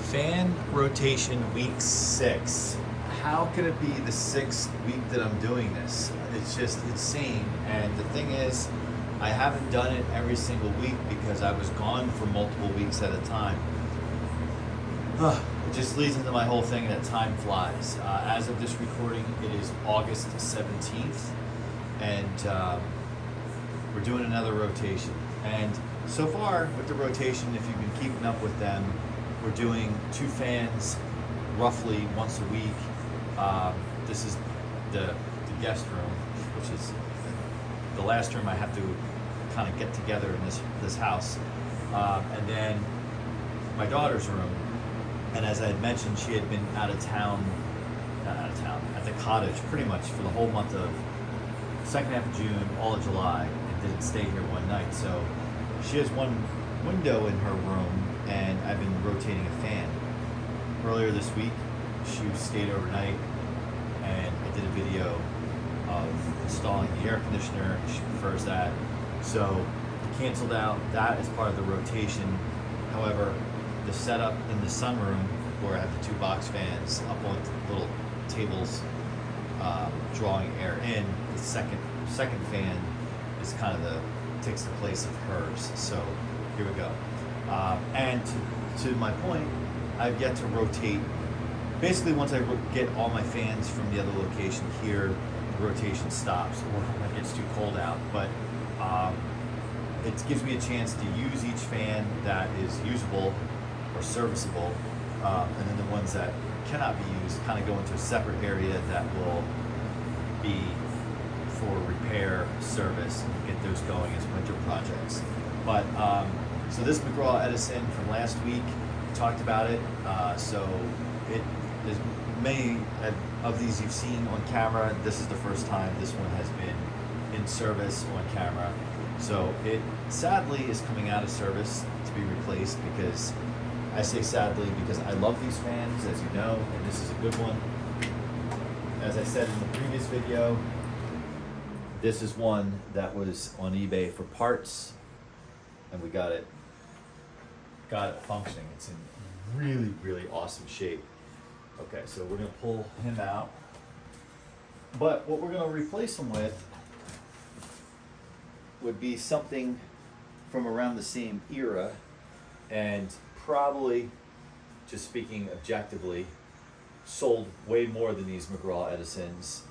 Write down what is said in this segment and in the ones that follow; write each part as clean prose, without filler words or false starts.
Fan rotation week 6. How could it be the 6th week that I'm doing this? It's just insane. And the thing is, I haven't done it every single week because I was gone for multiple weeks at a time. It just leads into my whole thing that time flies. As of this recording, it is August 17th, and we're doing another rotation. And so far with the rotation, if you've been keeping up with them, we're doing 2 fans roughly once a week. This is the guest room, which is the last room I have to kind of get together in this house. And then my daughter's room. And as I had mentioned, she had been not out of town, at the cottage pretty much for the whole month of second half of June, all of July, and didn't stay here one night. So she has one window in her room, and I've been rotating a fan. Earlier this week, she stayed overnight, and I did a video of installing the air conditioner. She prefers that. So I canceled out that as part of the rotation. However, the setup in the sunroom, where I have the 2 box fans up on little tables, drawing air in, the second fan is kind of takes the place of hers. So here we go. And to my point, I've yet to rotate. Basically, once I get all my fans from the other location here, the rotation stops, or when it gets too cold out. But it gives me a chance to use each fan that is usable or serviceable, and then the ones that cannot be used kind of go into a separate area that will be for repair, service, and get those going as winter projects. But so this McGraw Edison from last week, talked about it. So there's many of these you've seen on camera. This is the first time this one has been in service on camera. So it sadly is coming out of service to be replaced, because I say sadly because I love these fans, as you know, and this is a good one. As I said in the previous video, this is one that was on eBay for parts, and we got it functioning. It's in really, really awesome shape. Okay, so we're gonna pull him out. But what we're gonna replace him with would be something from around the same era, and probably, just speaking objectively, sold way more than these McGraw Edisons,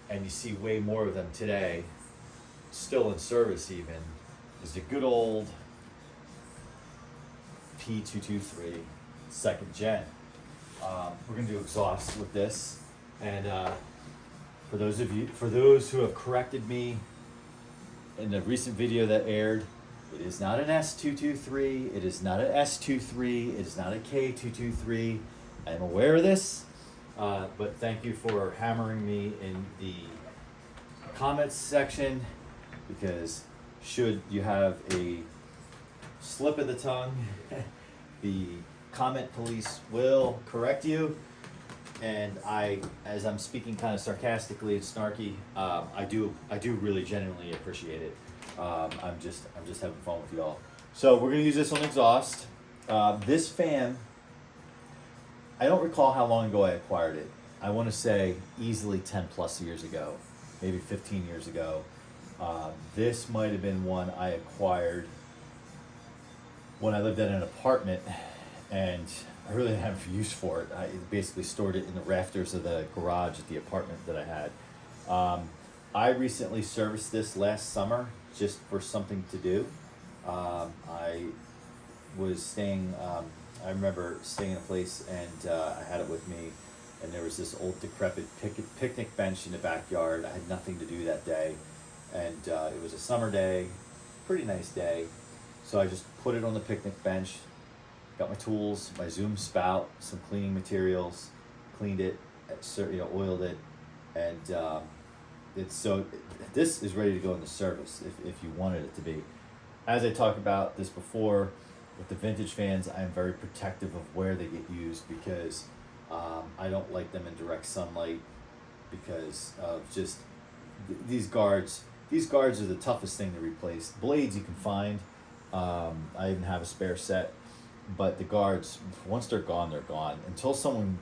and you see way more of them today, still in service even, is the good old P223 2nd gen. We're going to do exhaust with this, and for those who have corrected me in the recent video that aired, it is not an S223, it is not an S23, it is not a K223. I am aware of this, but thank you for hammering me in the comments section, because should you have a slip of the tongue, the comment police will correct you. And as I'm speaking kind of sarcastically and snarky, I do really genuinely appreciate it. I'm just having fun with y'all. So we're gonna use this on exhaust. This fan, I don't recall how long ago I acquired it. I want to say easily 10 plus years ago, maybe 15 years ago. This might have been one I acquired when I lived in an apartment, and I really didn't have use for it. I basically stored it in the rafters of the garage at the apartment that I had. I recently serviced this last summer just for something to do. I was staying, I remember staying in a place, and I had it with me, and there was this old decrepit picnic bench in the backyard. I had nothing to do that day, and it was a summer day, pretty nice day. So I just put it on the picnic bench, got my tools, my Zoom spout, some cleaning materials, cleaned it, oiled it, and this is ready to go into service if you wanted it to be. As I talked about this before, with the vintage fans, I'm very protective of where they get used, because I don't like them in direct sunlight, because of just these guards. These guards are the toughest thing to replace. Blades you can find. I even have a spare set. but the guards, once they're gone, they're gone. Until someone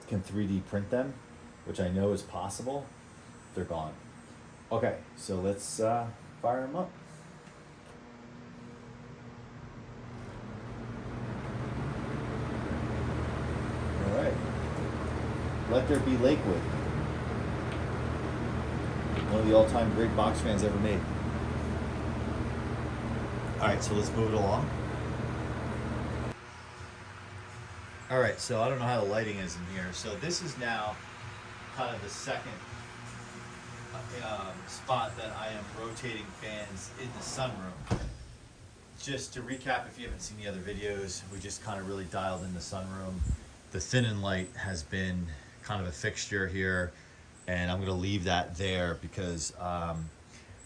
can 3D print them, which I know is possible, they're gone. Okay, so let's fire them up. All right. Let there be Lakewood. One of the all-time great box fans ever made. All right, so let's move it along. All right, so I don't know how the lighting is in here. So this is now kind of the second spot that I am rotating fans in the sunroom. Just to recap, if you haven't seen the other videos, we just kind of really dialed in the sunroom. The thin and light has been kind of a fixture here, and I'm gonna leave that there because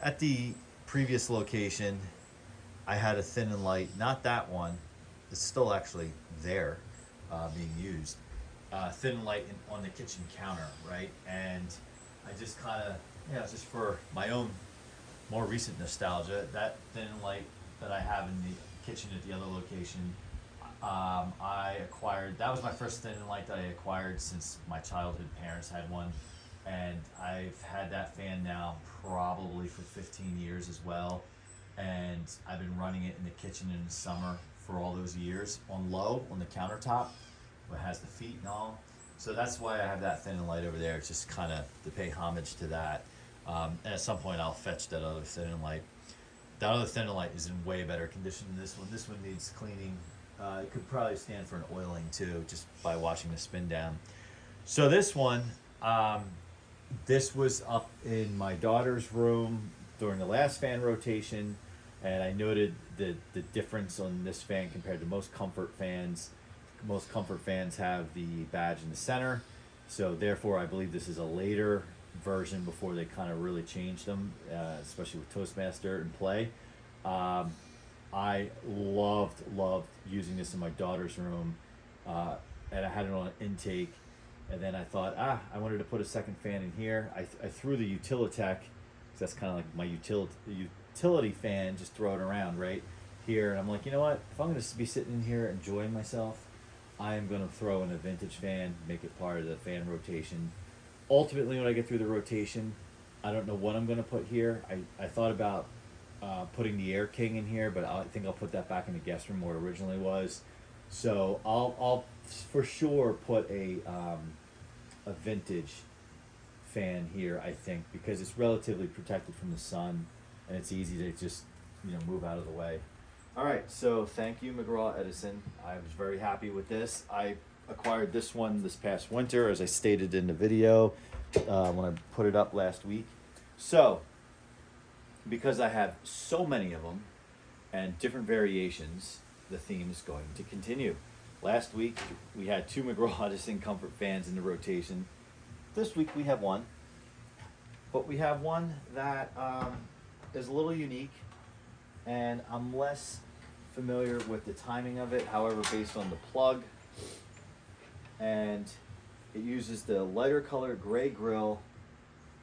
at the previous location, I had a thin and light, not that one, it's still actually there being used. Thin and light on the kitchen counter, right? And I just kind of, just for my own more recent nostalgia, that thin and light that I have in the kitchen at the other location, I acquired, that was my first thin and light that I acquired since my childhood parents had one. And I've had that fan now probably for 15 years as well. And I've been running it in the kitchen in the summer for all those years on low, on the countertop, where it has the feet and all. So that's why I have that thin and light over there. It's just kind of to pay homage to that. And at some point I'll fetch that other thin and light. That other thin and light is in way better condition than this one. This one needs cleaning. It could probably stand for an oiling too, just by watching the spin down. So this one, this was up in my daughter's room during the last fan rotation, and I noted the difference on this fan compared to most comfort fans. Most comfort fans have the badge in the center, so therefore I believe this is a later version before they kind of really changed them, especially with Toastmaster and Play. I loved using this in my daughter's room, and I had it on an intake, and then I thought, I wanted to put a second fan in here. I threw the Utilitech, because that's kind of like my utility fan, just throw it around right here, and I'm like, you know what, if I'm going to be sitting in here enjoying myself, I am going to throw in a vintage fan, make it part of the fan rotation. Ultimately, when I get through the rotation, I don't know what I'm going to put here. I thought about putting the Air King in here, but I think I'll put that back in the guest room where it originally was. So I'll for sure put a vintage fan here, I think, because it's relatively protected from the sun and it's easy to just move out of the way. All right, so thank you, McGraw Edison. I was very happy with this. I acquired this one this past winter, as I stated in the video when I put it up last week. So because I have so many of them and different variations, the theme is going to continue. Last week we had 2 McGraw Edison comfort fans in the rotation. This week we have one, but we have one that is a little unique, and I'm less familiar with the timing of it. However, based on the plug, and it uses the lighter color gray grill,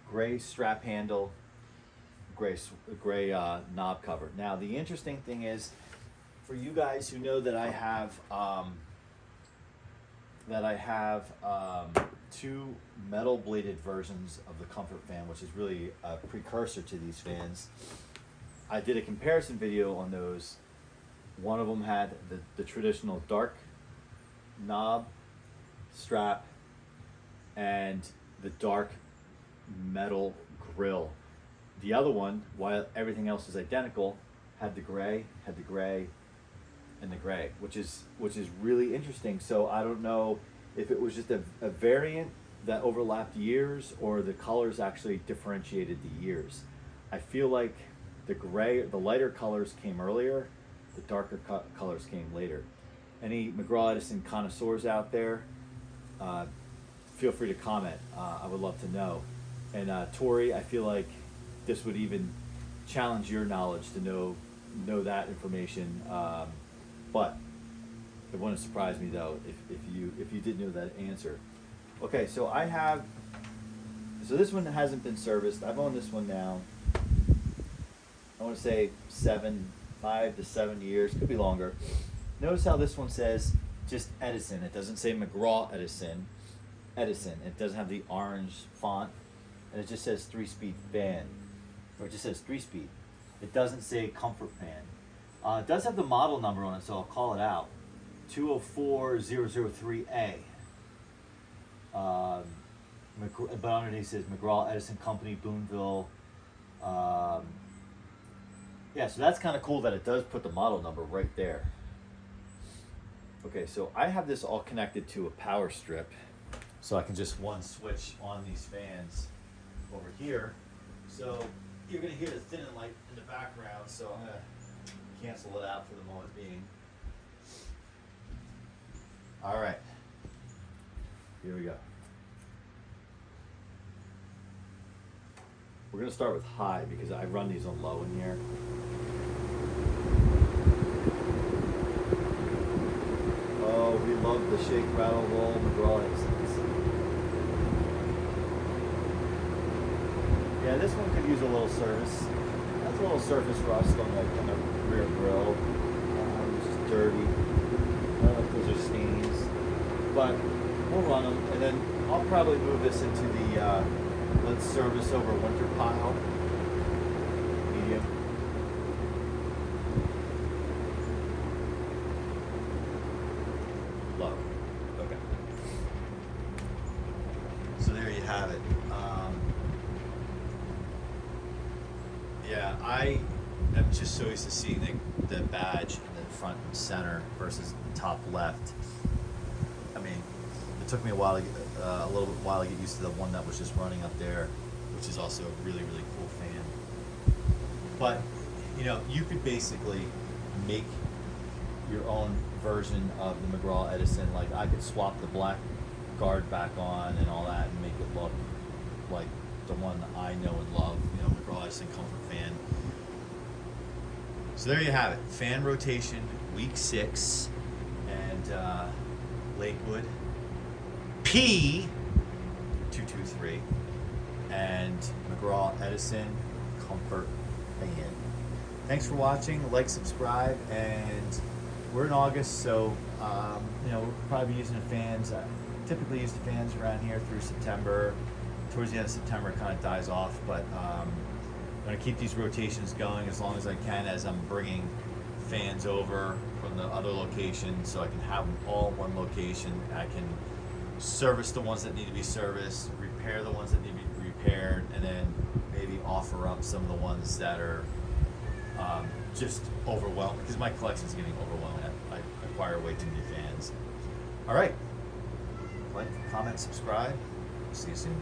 gray strap handle, gray knob cover. Now the interesting thing is, for you guys who know that I have 2 metal bladed versions of the comfort fan, which is really a precursor to these fans. I did a comparison video on those. One of them had the traditional dark knob strap and the dark metal grill. The other one, while everything else is identical, had the gray, and the gray, which is really interesting. So I don't know if it was just a variant that overlapped years, or the colors actually differentiated the years. I feel like the lighter colors came earlier, the darker colors came later. Any McGraw Edison connoisseurs out there, feel free to comment. I would love to know. And Tori, I feel like this would even challenge your knowledge to know that information. But it wouldn't surprise me though if you did know that answer. Okay, so this one hasn't been serviced. I've owned this one now, I want to say 5 to 7 years, could be longer. Notice how this one says just Edison. It doesn't say McGraw Edison. Edison. It doesn't have the orange font, and it just says 3-speed fan, or it just says 3-speed. It doesn't say comfort fan. It does have the model number on it, so I'll call it out. 204003A. But underneath it says McGraw Edison Company, Booneville. Yeah, so that's kind of cool that it does put the model number right there. Okay, so I have this all connected to a power strip, so I can just one switch on these fans over here. So you're gonna hear the thinning light in the background, so I'm gonna cancel it out for the moment being. All right, here we go. We're gonna start with high because I run these on low in here. Oh, we love the shake, rattle, roll, McGraw Edisons. Yeah, this one could use a little service. That's a little surface rust on the rear grille. It's just dirty. I don't know if those are stains, but we'll run them, and then I'll probably move this into the let's service over winter pile. Medium. Low. Okay. So there you have it. Yeah, I am just so used to seeing the badge in the front and center versus the top left. I mean, it took me a while to get, a little bit while to get used to the one that was just running up there, which is also a really, really cool fan. But, you know, you could basically make your own version of the McGraw Edison. Like, I could swap the black guard back on and all that and make it look like the one that I know and love, you know, McGraw Edison Comfort Fan. So there you have it. Fan rotation, week 6, and Lakewood P223 and McGraw Edison Comfort Fan. Thanks for watching. Like, subscribe, and we're in August, so you know, we'll probably be using the fans. I typically use the fans around here through September. Towards the end of September, it kind of dies off, but I'm going to keep these rotations going as long as I can as I'm bringing fans over from the other location, so I can have them all in one location. I can service the ones that need to be serviced, repair the ones that need to be repaired, and then maybe offer up some of the ones that are just overwhelmed, because my collection is getting overwhelming. I acquire way too many fans. All right, like, comment, subscribe. See you soon.